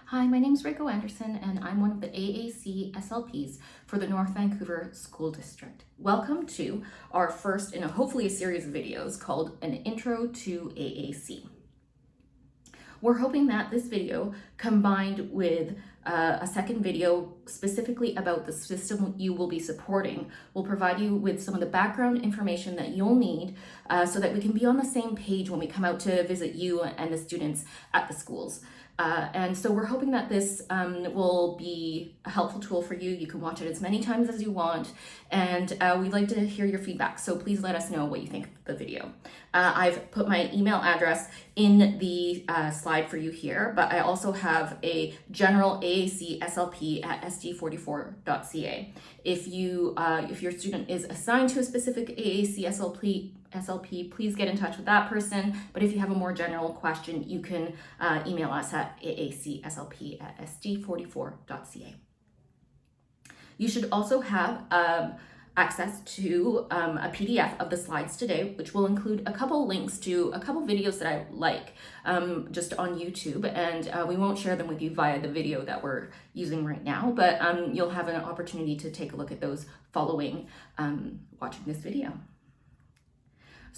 Hi, my name is Rico Anderson, and I'm one of the AAC SLPs for the North Vancouver School District. Welcome to our first in hopefully a series of videos called An Intro to AAC. We're hoping that this video, combined with a second video specifically about the system you will be supporting, will provide you with some of the background information that you'll need so that we can be on the same page when we come out to visit you and the students at the schools. And so we're hoping that this will be a helpful tool for you. You can watch it as many times as you want, and we'd like to hear your feedback. So please let us know what you think of the video. I've put my email address in the slide for you here, but I also have a general AAC SLP at sd44.ca. If your student is assigned to a specific AAC SLP, please get in touch with that person. But if you have a more general question, you can email us at aacslp@sd44.ca. You should also have access to a PDF of the slides today, which will include a couple links to a couple videos that I like just on YouTube, and we won't share them with you via the video that we're using right now, but you'll have an opportunity to take a look at those following watching this video.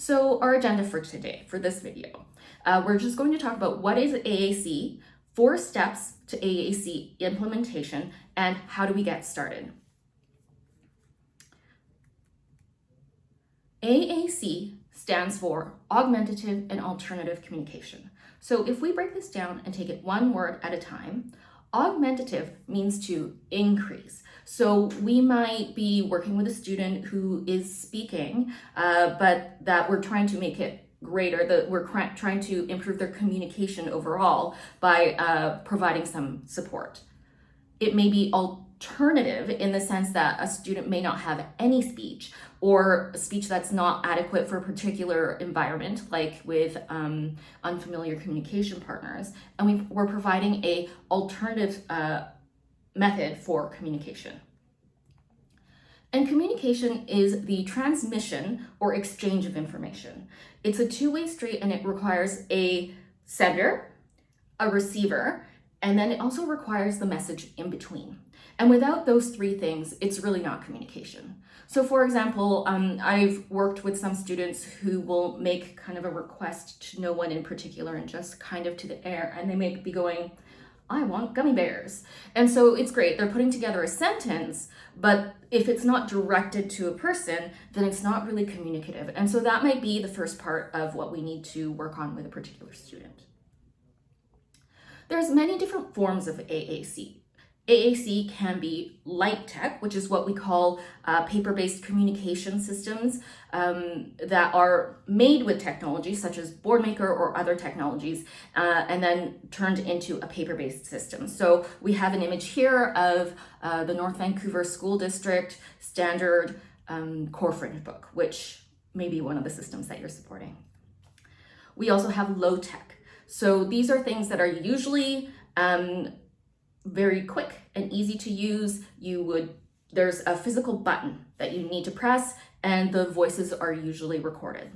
So our agenda for today, for this video, we're just going to talk about what is AAC, 4 steps to AAC implementation, and how do we get started. AAC stands for Augmentative and Alternative Communication. So if we break this down and take it one word at a time, augmentative means to increase. So we might be working with a student who is speaking, but that we're trying to make it greater, that we're trying to improve their communication overall by providing some support. It may be alternative in the sense that a student may not have any speech, or speech that's not adequate for a particular environment, like with unfamiliar communication partners, and we're providing a alternative method for communication. And communication is the transmission or exchange of information. It's a two-way street, and it requires a sender, a receiver, and then it also requires the message in between. And without those 3 things, it's really not communication. So for example, I've worked with some students who will make kind of a request to no one in particular and just kind of to the air, and they may be going, I want gummy bears. And so it's great, they're putting together a sentence, but if it's not directed to a person, then it's not really communicative. And so that might be the first part of what we need to work on with a particular student. There's many different forms of AAC. AAC can be light tech, which is what we call paper-based communication systems that are made with technology such as BoardMaker or other technologies, and then turned into a paper-based system. So we have an image here of the North Vancouver School District standard core fringe book, which may be one of the systems that you're supporting. We also have low tech. So these are things that are usually very quick and easy to use. There's a physical button that you need to press, and the voices are usually recorded.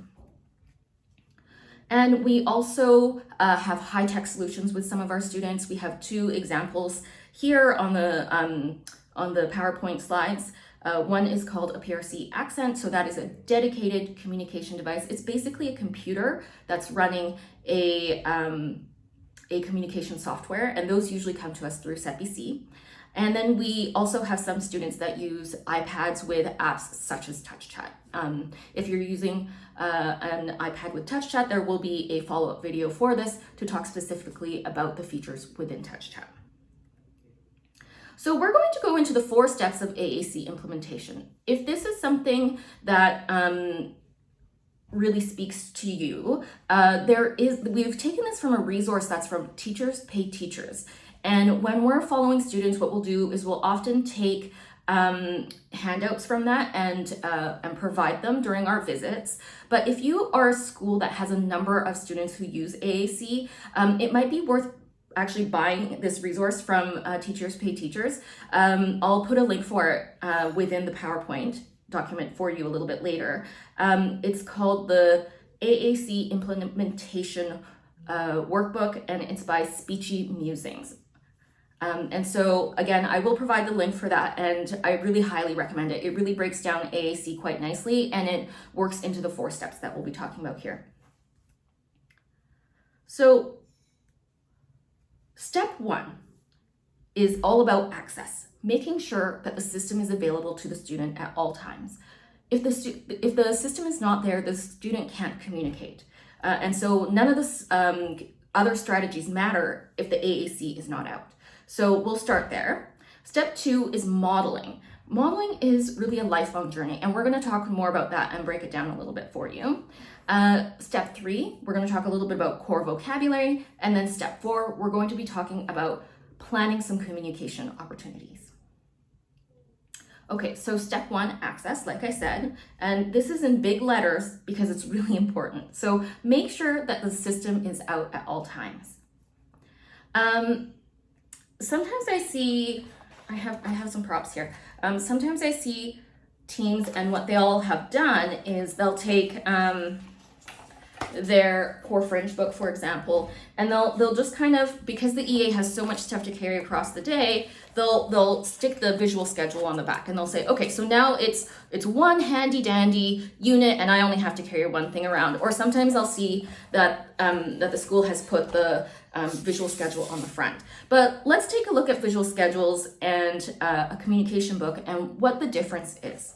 And we also have high-tech solutions with some of our students. We have 2 examples here on the PowerPoint slides. One is called a PRC Accent, so that is a dedicated communication device. It's basically a computer that's running a communication software, and those usually come to us through SetBC. And then we also have some students that use iPads with apps such as TouchChat. If you're using an iPad with TouchChat, there will be a follow-up video for this to talk specifically about the features within TouchChat. So we're going to go into the 4 steps of AAC implementation. If this is something that really speaks to you, we've taken this from a resource that's from Teachers Pay Teachers. And when we're following students, what we'll do is we'll often take handouts from that and provide them during our visits. But if you are a school that has a number of students who use AAC, it might be worth actually buying this resource from Teachers Pay Teachers. I'll put a link for it within the PowerPoint document for you a little bit later. It's called the AAC Implementation Workbook, and it's by Speechy Musings. And so again, I will provide the link for that, and I really highly recommend it. It really breaks down AAC quite nicely, and it works into the 4 steps that we'll be talking about here. So step 1 is all about access, making sure that the system is available to the student at all times. If the system is not there, the student can't communicate. And so none of the other strategies matter if the AAC is not out. So we'll start there. Step 2 is modeling. Modeling is really a lifelong journey, and we're going to talk more about that and break it down a little bit for you. Step 3, we're going to talk a little bit about core vocabulary, and then step 4, we're going to be talking about planning some communication opportunities. Okay, so step 1, access, like I said, and this is in big letters because it's really important. So make sure that the system is out at all times. Sometimes I see, I have some props here. Sometimes I see teams, and what they all have done is they'll take their core fringe book, for example, and they'll just kind of, because the EA has so much stuff to carry across the day, they'll stick the visual schedule on the back, and they'll say, okay, so now it's one handy dandy unit, and I only have to carry one thing around. Or sometimes I'll see that that the school has put the visual schedule on the front. But let's take a look at visual schedules and a communication book and what the difference is.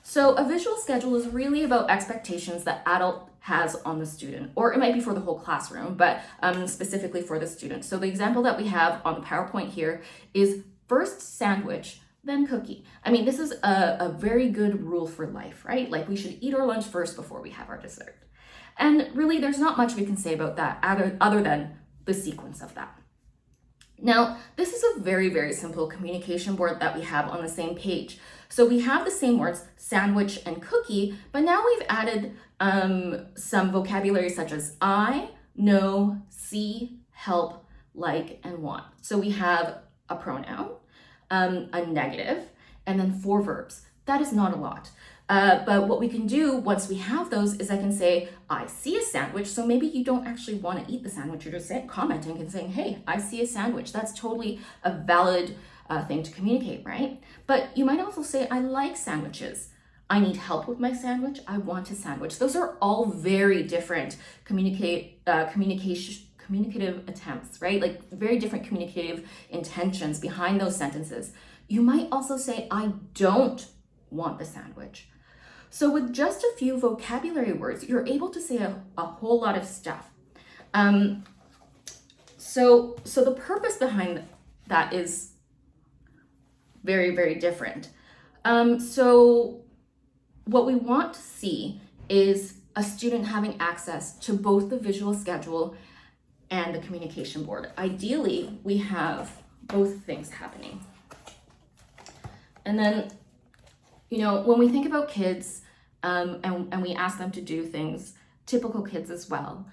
So a visual schedule is really about expectations that adult has on the student, or it might be for the whole classroom, but specifically for the student. So the example that we have on the PowerPoint here is first sandwich, then cookie. I mean, this is a very good rule for life, right? Like, we should eat our lunch first before we have our dessert. And really, there's not much we can say about that other than the sequence of that. Now, this is a very, very simple communication board that we have on the same page. So we have the same words, sandwich and cookie, but now we've added some vocabulary such as I, know, see, help, like, and want. So we have a pronoun, a negative, and then 4 verbs. That is not a lot. But what we can do once we have those is I can say, I see a sandwich. So maybe you don't actually want to eat the sandwich. You're just commenting and saying, hey, I see a sandwich. That's totally a valid thing to communicate, right? But you might also say, I like sandwiches. I need help with my sandwich. I want a sandwich. Those are all very different communicative attempts, right? Like, very different communicative intentions behind those sentences. You might also say, I don't want the sandwich. So with just a few vocabulary words, you're able to say a whole lot of stuff. So the purpose behind that is very, very different. So what we want to see is a student having access to both the visual schedule and the communication board. Ideally, we have both things happening. And then, when we think about kids and we ask them to do things, typical kids as well,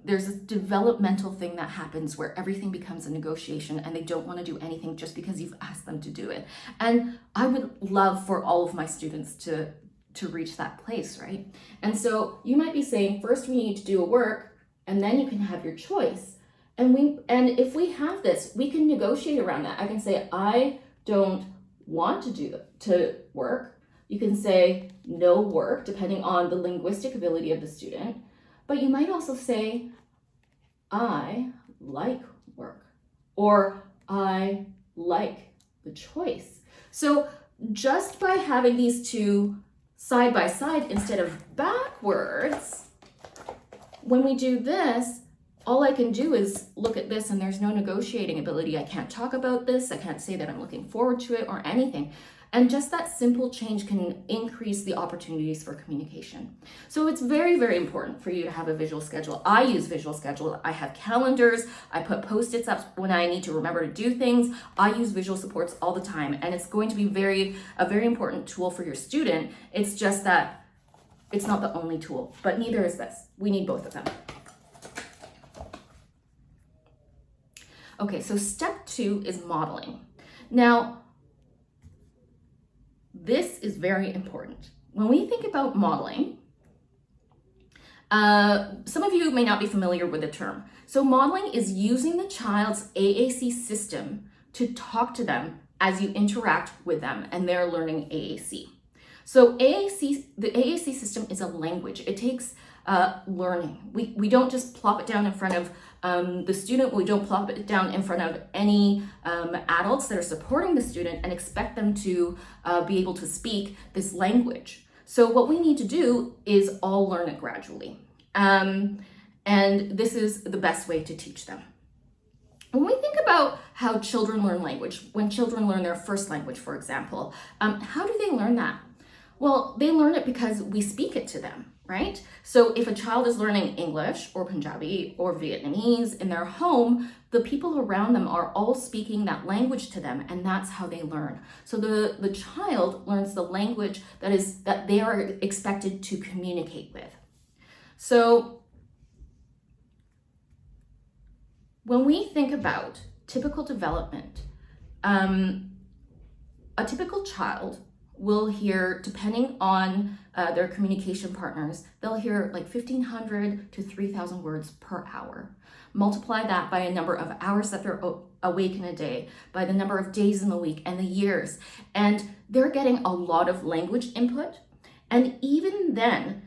there's a developmental thing that happens where everything becomes a negotiation and they don't want to do anything just because you've asked them to do it. And I would love for all of my students to reach that place, right? And so you might be saying, first we need to do a work, and then you can have your choice. And if we have this, we can negotiate around that. I can say, I don't want to work. You can say no work, depending on the linguistic ability of the student. But you might also say, I like work, or I like the choice. So just by having these two side by side instead of backwards, when we do this, all I can do is look at this and there's no negotiating ability. I can't talk about this. I can't say that I'm looking forward to it or anything. And just that simple change can increase the opportunities for communication. So it's very, very important for you to have a visual schedule. I use visual schedule. I have calendars. I put Post-its up when I need to remember to do things. I use visual supports all the time. And it's going to be a very important tool for your student. It's just that it's not the only tool, but neither is this. We need both of them. Okay, so step 2 is modeling. Now, this is very important. When we think about modeling, some of you may not be familiar with the term. So modeling is using the child's AAC system to talk to them as you interact with them, and they're learning AAC. So the AAC system is a language. It takes learning. We don't just plop it down in front of the student. We don't plop it down in front of any adults that are supporting the student and expect them to be able to speak this language. So what we need to do is all learn it gradually. And this is the best way to teach them. When we think about how children learn language, when children learn their first language, for example, how do they learn that? Well, they learn it because we speak it to them, right? So if a child is learning English or Punjabi or Vietnamese in their home, the people around them are all speaking that language to them, and that's how they learn. So the child learns the language that they are expected to communicate with. So when we think about typical development, a typical child will hear, depending on their communication partners, they'll hear like 1,500 to 3,000 words per hour. Multiply that by a number of hours that they're awake in a day, by the number of days in the week and the years. And they're getting a lot of language input. And even then,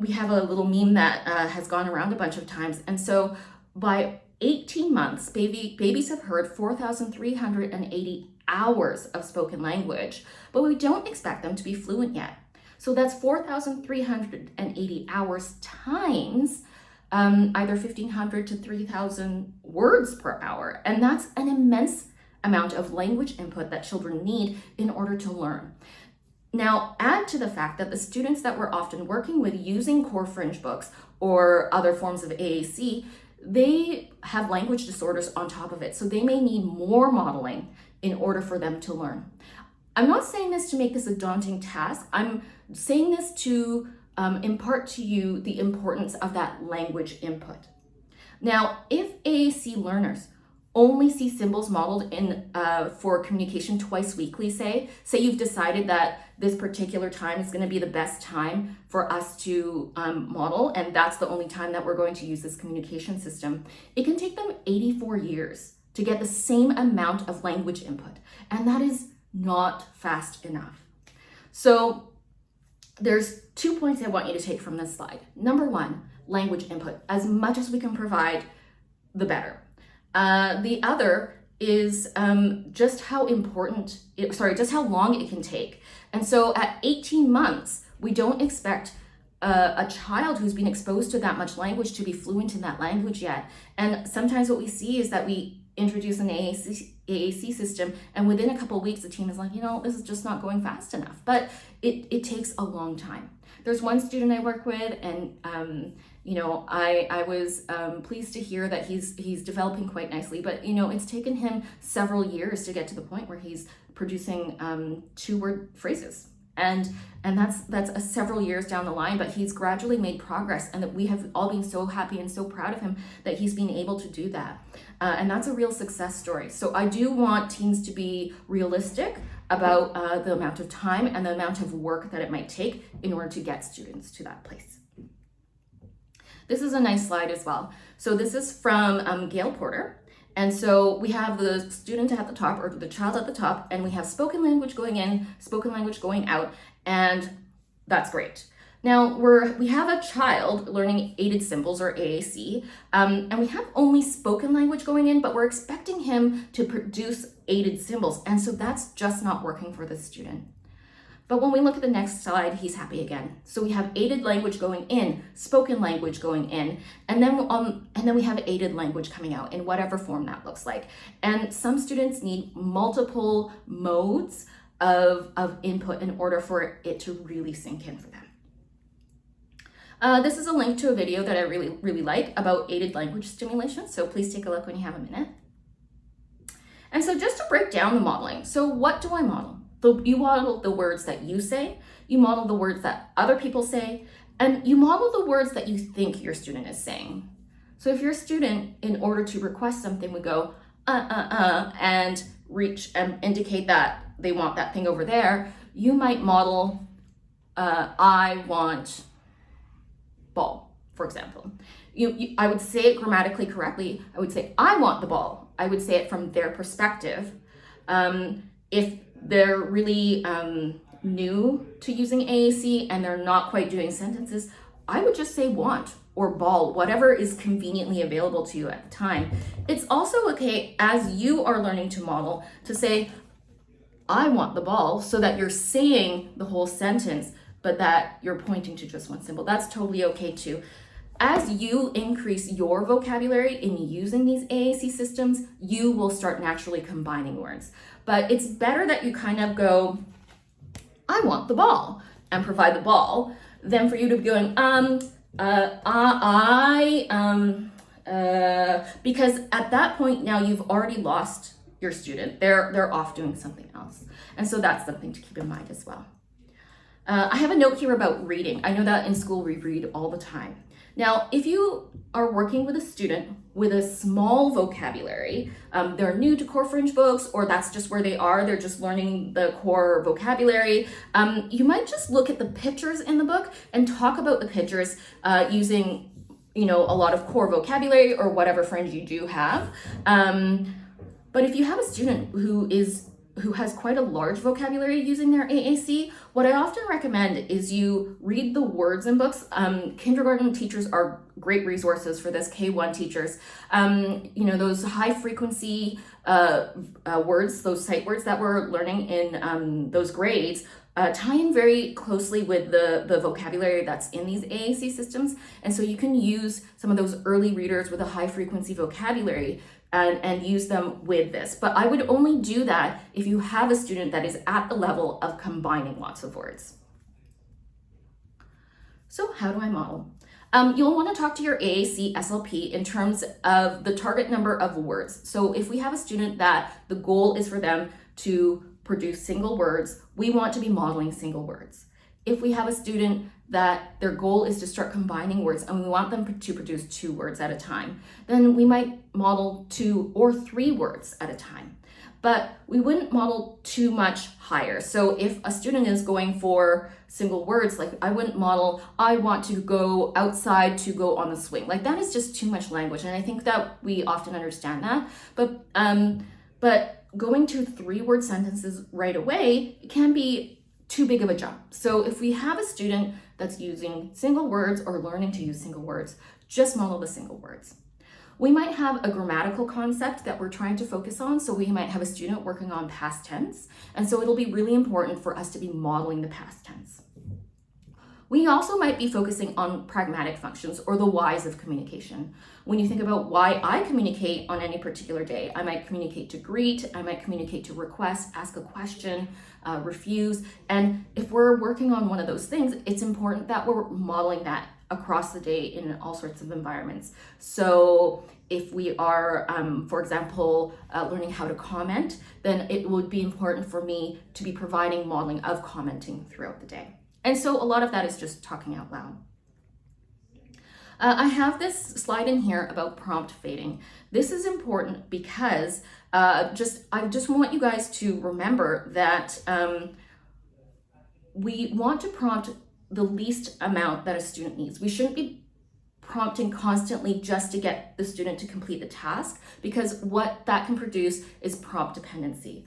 we have a little meme that has gone around a bunch of times. And so by 18 months, babies have heard 4,380 hours of spoken language, but we don't expect them to be fluent yet. So that's 4,380 hours times either 1,500 to 3,000 words per hour. And that's an immense amount of language input that children need in order to learn. Now, add to the fact that the students that we're often working with using core fringe books or other forms of AAC, they have language disorders on top of it. So they may need more modeling in order for them to learn. I'm not saying this to make this a daunting task. I'm saying this to impart to you the importance of that language input. Now, if AAC learners only see symbols modeled in for communication twice weekly, say you've decided that this particular time is going to be the best time for us to model, and that's the only time that we're going to use this communication system, it can take them 84 years to get the same amount of language input, and that is not fast enough. So there's 2 points I want you to take from this slide. Number one, language input. As much as we can provide, the better. The other is just how long it can take. And so at 18 months, we don't expect a child who's been exposed to that much language to be fluent in that language yet. And sometimes what we see is that we introduce an AAC system, and within a couple of weeks, the team is like, this is just not going fast enough. But it takes a long time. There's one student I work with, and I was pleased to hear that he's developing quite nicely, but it's taken him several years to get to the point where he's producing 2-word phrases. And that's several years down the line, but he's gradually made progress, and that we have all been so happy and so proud of him that he's been able to do that. And that's a real success story. So I do want teams to be realistic about the amount of time and the amount of work that it might take in order to get students to that place. This is a nice slide as well. So this is from Gail Porter. And so we have the student at the top, or the child at the top, and we have spoken language going in, spoken language going out, and that's great. Now we have a child learning aided symbols, or AAC, and we have only spoken language going in, but we're expecting him to produce aided symbols, and so that's just not working for the student. But when we look at the next slide, he's happy again. So we have aided language going in, spoken language going in, and then we have aided language coming out in whatever form that looks like. And some students need multiple modes of input in order for it to really sink in for them. This is a link to a video that I really, really like about aided language stimulation. So please take a look when you have a minute. And so just to break down the modeling. So what do I model? You model the words that you say, you model the words that other people say, and you model the words that you think your student is saying. So if your student, in order to request something, would go, and reach and indicate that they want that thing over there, you might model, I want ball, for example. I would say it grammatically correctly. I would say, I want the ball. I would say it from their perspective. If they're really new to using AAC and they're not quite doing sentences, I would just say want or ball, whatever is conveniently available to you at the time. It's also okay, as you are learning to model, to say, I want the ball, so that you're saying the whole sentence, but that you're pointing to just one symbol. That's totally okay too. As you increase your vocabulary in using these AAC systems, you will start naturally combining words. But it's better that you kind of go, I want the ball, and provide the ball, than for you to be going, because at that point now you've already lost your student. They're off doing something else. And so that's something to keep in mind as well. I have a note here about reading. I know that in school we read all the time. Now, if you are working with a student with a small vocabulary, they're new to core fringe books, or that's just where they are, they're just learning the core vocabulary, you might just look at the pictures in the book and talk about the pictures using, a lot of core vocabulary or whatever fringe you do have. But if you have a student who has quite a large vocabulary using their AAC, what I often recommend is you read the words in books. Kindergarten teachers are great resources for this, K1 teachers. Those high frequency words, those sight words that we're learning in those grades, tie in very closely with the vocabulary that's in these AAC systems. And so you can use some of those early readers with a high frequency vocabulary and use them with this. But I would only do that if you have a student that is at the level of combining lots of words. So how do I model? You'll want to talk to your AAC SLP in terms of the target number of words. So if we have a student that the goal is for them to produce single words, we want to be modeling single words. If we have a student that their goal is to start combining words and we want them to produce 2 words at a time, then we might model 2 or 3 words at a time. But we wouldn't model too much higher. So if a student is going for single words, like I wouldn't model, I want to go outside to go on the swing. Like that is just too much language. And I think that we often understand that. But going to 3-word sentences right away, it can be too big of a jump. So if we have a student that's using single words or learning to use single words, just model the single words. We might have a grammatical concept that we're trying to focus on. So we might have a student working on past tense. And so it'll be really important for us to be modeling the past tense. We also might be focusing on pragmatic functions or the whys of communication. When you think about why I communicate on any particular day, I might communicate to greet, I might communicate to request, ask a question, refuse. And if we're working on one of those things, it's important that we're modeling that across the day in all sorts of environments. So if we are, for example, learning how to comment, then it would be important for me to be providing modeling of commenting throughout the day. And so a lot of that is just talking out loud. I have this slide in here about prompt fading. This is important because I just want you guys to remember that we want to prompt the least amount that a student needs. We shouldn't be prompting constantly just to get the student to complete the task, because what that can produce is prompt dependency.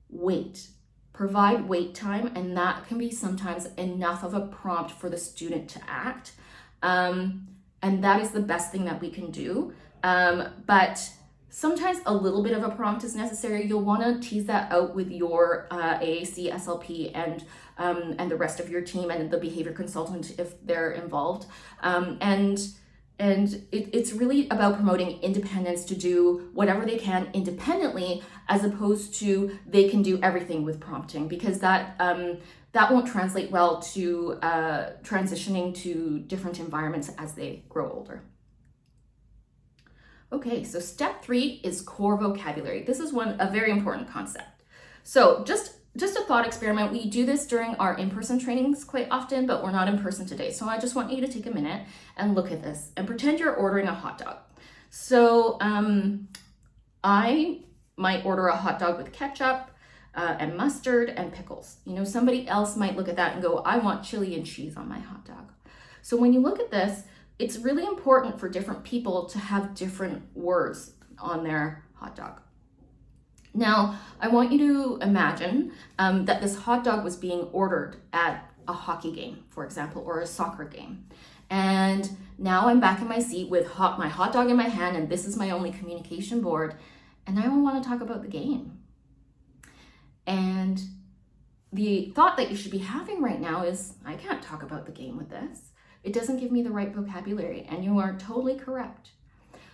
Wait. Provide wait time, and that can be sometimes enough of a prompt for the student to act. And that is the best thing that we can do. But sometimes a little bit of a prompt is necessary. You'll want to tease that out with your AAC, SLP, and the rest of your team and the behavior consultant if they're involved. And it's really about promoting independence to do whatever they can independently, as opposed to they can do everything with prompting, because that won't translate well to transitioning to different environments as they grow older. Okay, so step 3 is core vocabulary. This is a very important concept. So just a thought experiment. We do this during our in-person trainings quite often, but we're not in person today. So I just want you to take a minute and look at this and pretend you're ordering a hot dog. So I might order a hot dog with ketchup and mustard and pickles. Somebody else might look at that and go, I want chili and cheese on my hot dog. So when you look at this, it's really important for different people to have different words on their hot dog. Now, I want you to imagine that this hot dog was being ordered at a hockey game, for example, or a soccer game. And now I'm back in my seat with my hot dog in my hand, and this is my only communication board, and I want to talk about the game. And the thought that you should be having right now is, I can't talk about the game with this. It doesn't give me the right vocabulary, and you are totally correct.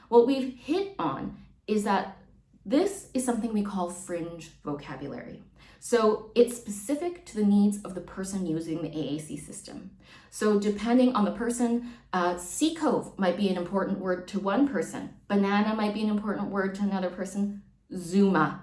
What we've hit on is that this is something we call fringe vocabulary. So it's specific to the needs of the person using the AAC system. So depending on the person, sea cove might be an important word to one person. Banana might be an important word to another person. Zuma,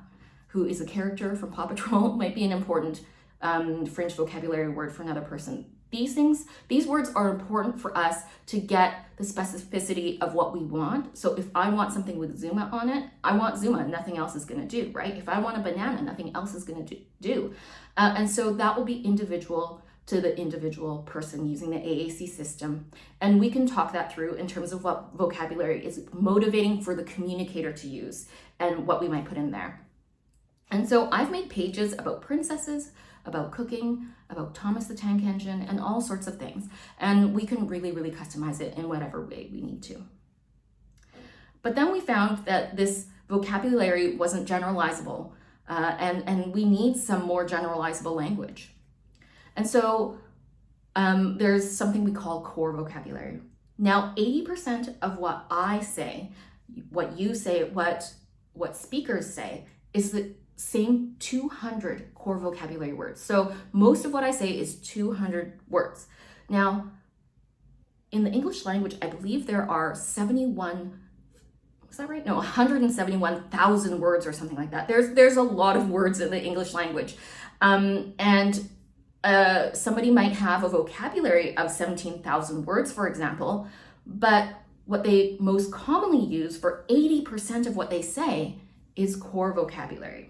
who is a character from Paw Patrol, might be an important fringe vocabulary word for another person. These words are important for us to get the specificity of what we want. So if I want something with Zuma on it, I want Zuma, nothing else is going to do, right? If I want a banana, nothing else is going to do. And so that will be individual to the individual person using the AAC system. And we can talk that through in terms of what vocabulary is motivating for the communicator to use and what we might put in there. And so I've made pages about princesses, about cooking, about Thomas the Tank Engine, and all sorts of things. And we can really, really customize it in whatever way we need to. But then we found that this vocabulary wasn't generalizable, and we need some more generalizable language. And so there's something we call core vocabulary. Now, 80% of what I say, what you say, what speakers say, is the same 200 core vocabulary words. So most of what I say is 200 words. Now, in the English language, I believe there are 171,000 words or something like that. There's a lot of words in the English language. And somebody might have a vocabulary of 17,000 words, for example, but what they most commonly use for 80% of what they say is core vocabulary.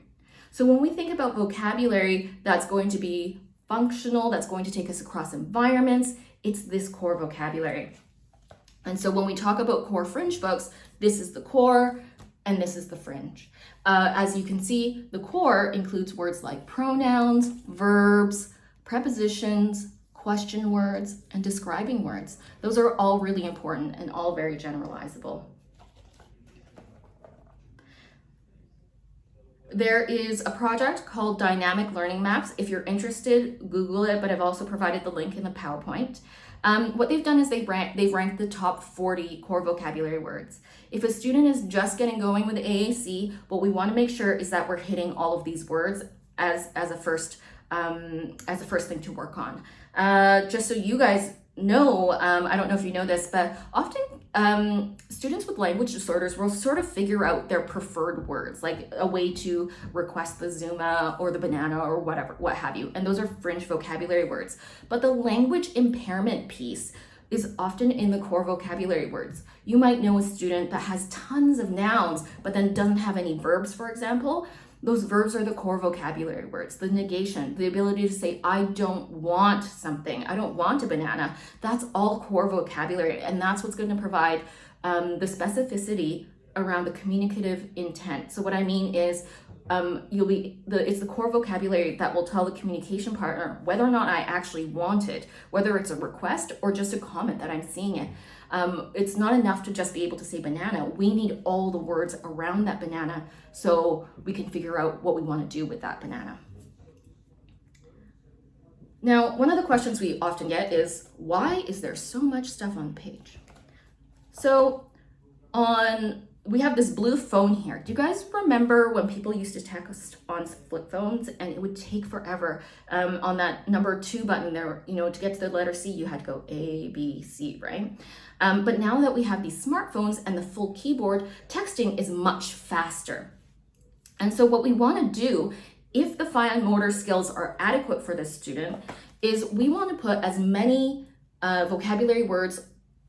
So when we think about vocabulary that's going to be functional, that's going to take us across environments, it's this core vocabulary. And so when we talk about core fringe folks, this is the core and this is the fringe. As you can see, the core includes words like pronouns, verbs, prepositions, question words, and describing words. Those are all really important and all very generalizable. There is a project called Dynamic Learning Maps. If you're interested, Google it, but I've also provided the link in the PowerPoint. What they've done is they've ranked the top 40 core vocabulary words. If a student is just getting going with AAC, what we want to make sure is that we're hitting all of these words as a first thing to work on. Just so you guys know, I don't know if you know this, but often students with language disorders will sort of figure out their preferred words, like a way to request the Zuma or the banana or whatever, what have you. And those are fringe vocabulary words. But the language impairment piece is often in the core vocabulary words. You might know a student that has tons of nouns, but then doesn't have any verbs, for example. Those verbs are the core vocabulary words. The negation, the ability to say, I don't want something, I don't want a banana. That's all core vocabulary, and that's what's going to provide the specificity around the communicative intent. So what I mean is, it's the core vocabulary that will tell the communication partner whether or not I actually want it, whether it's a request or just a comment that I'm seeing it. It's not enough to just be able to say banana. We need all the words around that banana so we can figure out what we want to do with that banana. Now, one of the questions we often get is, why is there so much stuff on the page? So we have this blue phone here. Do you guys remember when people used to text on flip phones and it would take forever on that number 2 button there, to get to the letter C, you had to go A, B, C, right? But now that we have these smartphones and the full keyboard, texting is much faster. And so what we want to do, if the fine motor skills are adequate for this student, is we want to put as many vocabulary words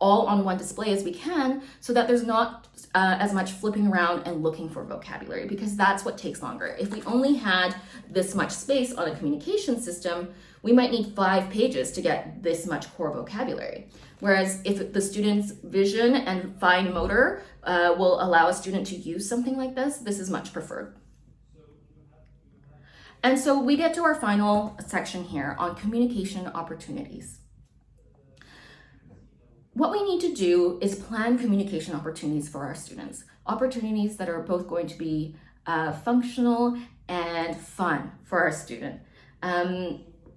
all on one display as we can, so that there's not as much flipping around and looking for vocabulary, because that's what takes longer. If we only had this much space on a communication system, we might need 5 pages to get this much core vocabulary. Whereas if the student's vision and fine motor will allow a student to use something like this is much preferred. And so we get to our final section here on communication opportunities. What we need to do is plan communication opportunities for our students. Opportunities that are both going to be functional and fun for our student.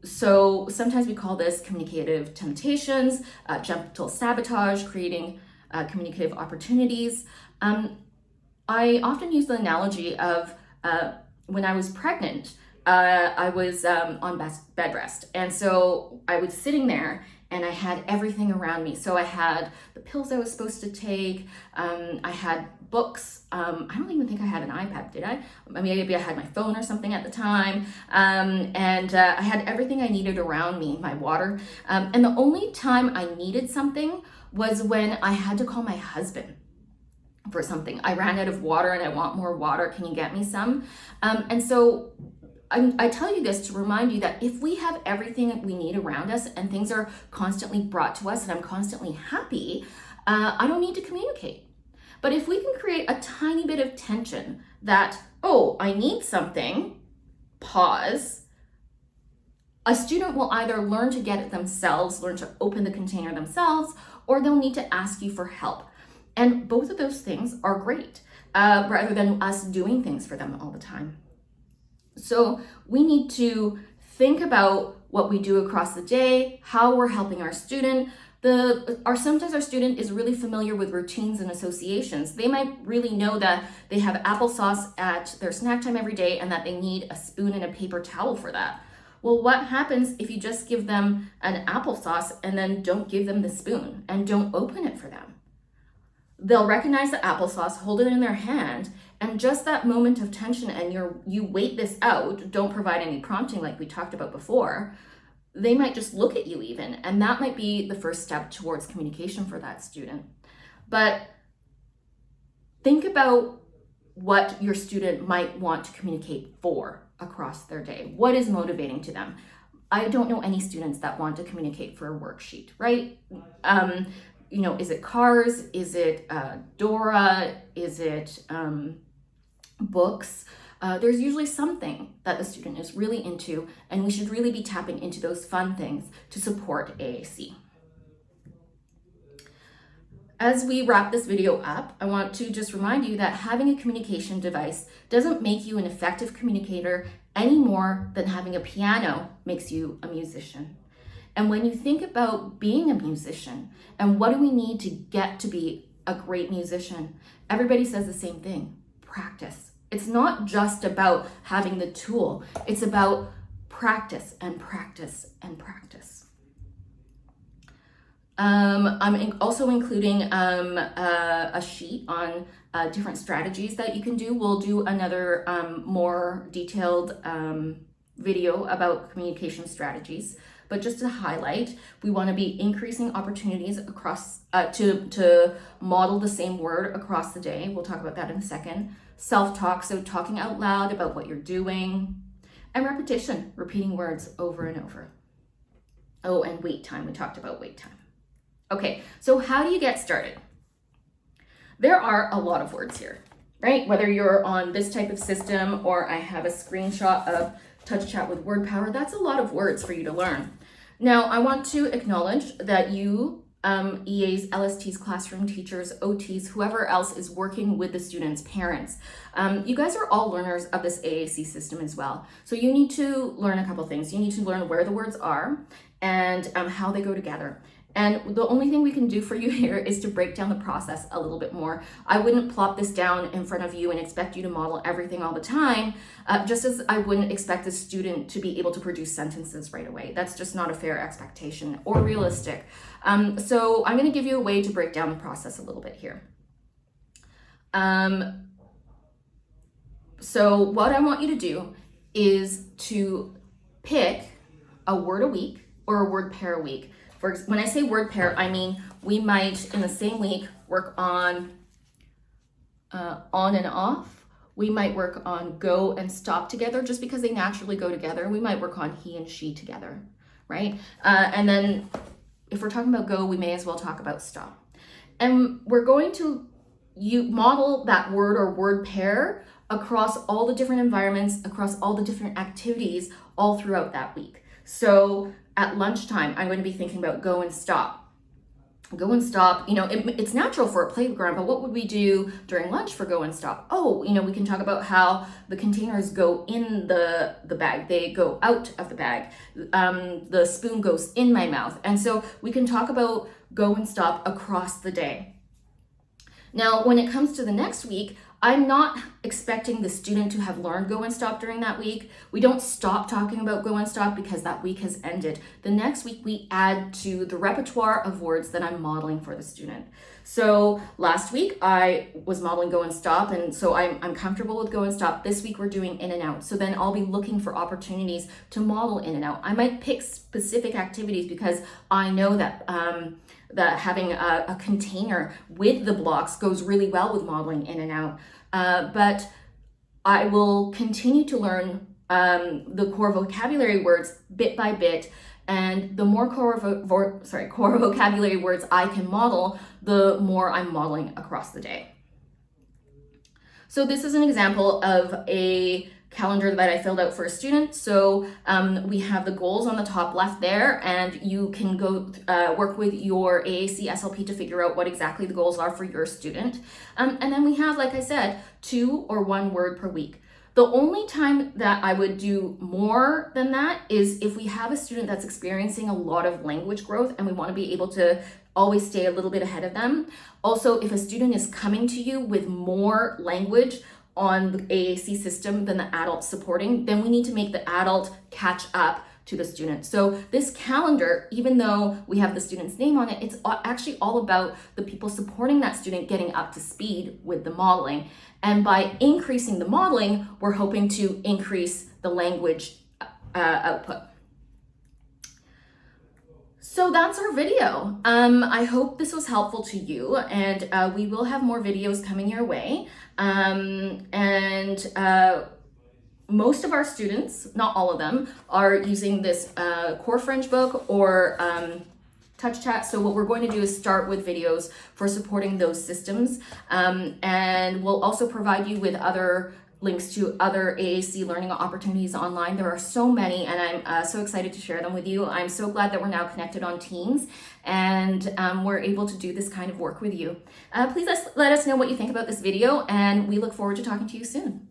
So sometimes we call this communicative temptations, gentle sabotage, creating communicative opportunities. I often use the analogy of when I was pregnant, I was on bed rest. And so I was sitting there and I had everything around me. So I had the pills I was supposed to take. I had books. I don't even think I had an iPad, did I? Maybe I had my phone or something at the time. And I had everything I needed around me, my water. And the only time I needed something was when I had to call my husband for something. I ran out of water and I want more water. Can you get me some? And so I tell you this to remind you that if we have everything that we need around us and things are constantly brought to us and I'm constantly happy, I don't need to communicate. But if we can create a tiny bit of tension that, oh, I need something, pause, a student will either learn to get it themselves, learn to open the container themselves, or they'll need to ask you for help. And both of those things are great, rather than us doing things for them all the time. So we need to think about what we do across the day, how we're helping our student. Sometimes our student is really familiar with routines and associations. They might really know that they have applesauce at their snack time every day and that they need a spoon and a paper towel for that. Well, what happens if you just give them an applesauce and then don't give them the spoon and don't open it for them? They'll recognize the applesauce, hold it in their hand, and just that moment of tension and you wait this out, don't provide any prompting like we talked about before, they might just look at you even, and that might be the first step towards communication for that student. But think about what your student might want to communicate for across their day. What is motivating to them? I don't know any students that want to communicate for a worksheet, right? Is it cars? Is it Dora? Is it books? There's usually something that the student is really into, and we should really be tapping into those fun things to support AAC. As we wrap this video up, I want to just remind you that having a communication device doesn't make you an effective communicator any more than having a piano makes you a musician. And when you think about being a musician and what do we need to get to be a great musician, everybody says the same thing: practice. It's not just about having the tool, it's about practice and practice and practice. I'm also including a sheet on different strategies that you can do. We'll do another more detailed video about communication strategies. But just to highlight, we want to be increasing opportunities across to model the same word across the day. We'll talk about that in a second. Self-talk, so talking out loud about what you're doing. And repetition, repeating words over and over. Oh, and wait time. We talked about wait time. Okay, so how do you get started? There are a lot of words here, right? Whether you're on this type of system or I have a screenshot of Touch Chat with Word Power, that's a lot of words for you to learn. Now, I want to acknowledge that you, EAs, LSTs, classroom teachers, OTs, whoever else is working with the students, parents, you guys are all learners of this AAC system as well. So you need to learn a couple things. You need to learn where the words are and how they go together. And the only thing we can do for you here is to break down the process a little bit more. I wouldn't plop this down in front of you and expect you to model everything all the time, just as I wouldn't expect a student to be able to produce sentences right away. That's just not a fair expectation or realistic. So I'm going to give you a way to break down the process a little bit here. So what I want you to do is to pick a word a week or a word pair a week. When I say word pair, I mean we might, in the same week, work on and off. We might work on go and stop together just because they naturally go together. We might work on he and she together, right? And then if we're talking about go, we may as well talk about stop. And we're going to model that word or word pair across all the different environments, across all the different activities all throughout that week. So at lunchtime, I'm going to be thinking about go and stop. Go and stop, it's natural for a playground, but what would we do during lunch for go and stop? Oh, we can talk about how the containers go in the bag. They go out of the bag. The spoon goes in my mouth. And so we can talk about go and stop across the day. Now, when it comes to the next week, I'm not expecting the student to have learned go and stop during that week. We don't stop talking about go and stop because that week has ended. The next week we add to the repertoire of words that I'm modeling for the student. So last week I was modeling go and stop, and so I'm comfortable with go and stop. This week we're doing in and out. So then I'll be looking for opportunities to model in and out. I might pick specific activities because I know that that having a container with the blocks goes really well with modeling in and out. But I will continue to learn the core vocabulary words bit by bit, and the more core vocabulary words I can model, the more I'm modeling across the day. So this is an example of a calendar that I filled out for a student. So we have the goals on the top left there, and you can go work with your AAC SLP to figure out what exactly the goals are for your student. And then we have, like I said, 2 or 1 word per week. The only time that I would do more than that is if we have a student that's experiencing a lot of language growth and we want to be able to always stay a little bit ahead of them. Also, if a student is coming to you with more language on the AAC system than the adult supporting, then we need to make the adult catch up to the student. So this calendar, even though we have the student's name on it, it's actually all about the people supporting that student getting up to speed with the modeling. And by increasing the modeling, we're hoping to increase the language output. So that's our video. I hope this was helpful to you, and we will have more videos coming your way. Most of our students, not all of them, are using this Core French book or Touch Chat. So what we're going to do is start with videos for supporting those systems. And we'll also provide you with other links to other AAC learning opportunities online. There are so many, and I'm so excited to share them with you. I'm so glad that we're now connected on Teams, and we're able to do this kind of work with you. Please let us know what you think about this video, and we look forward to talking to you soon.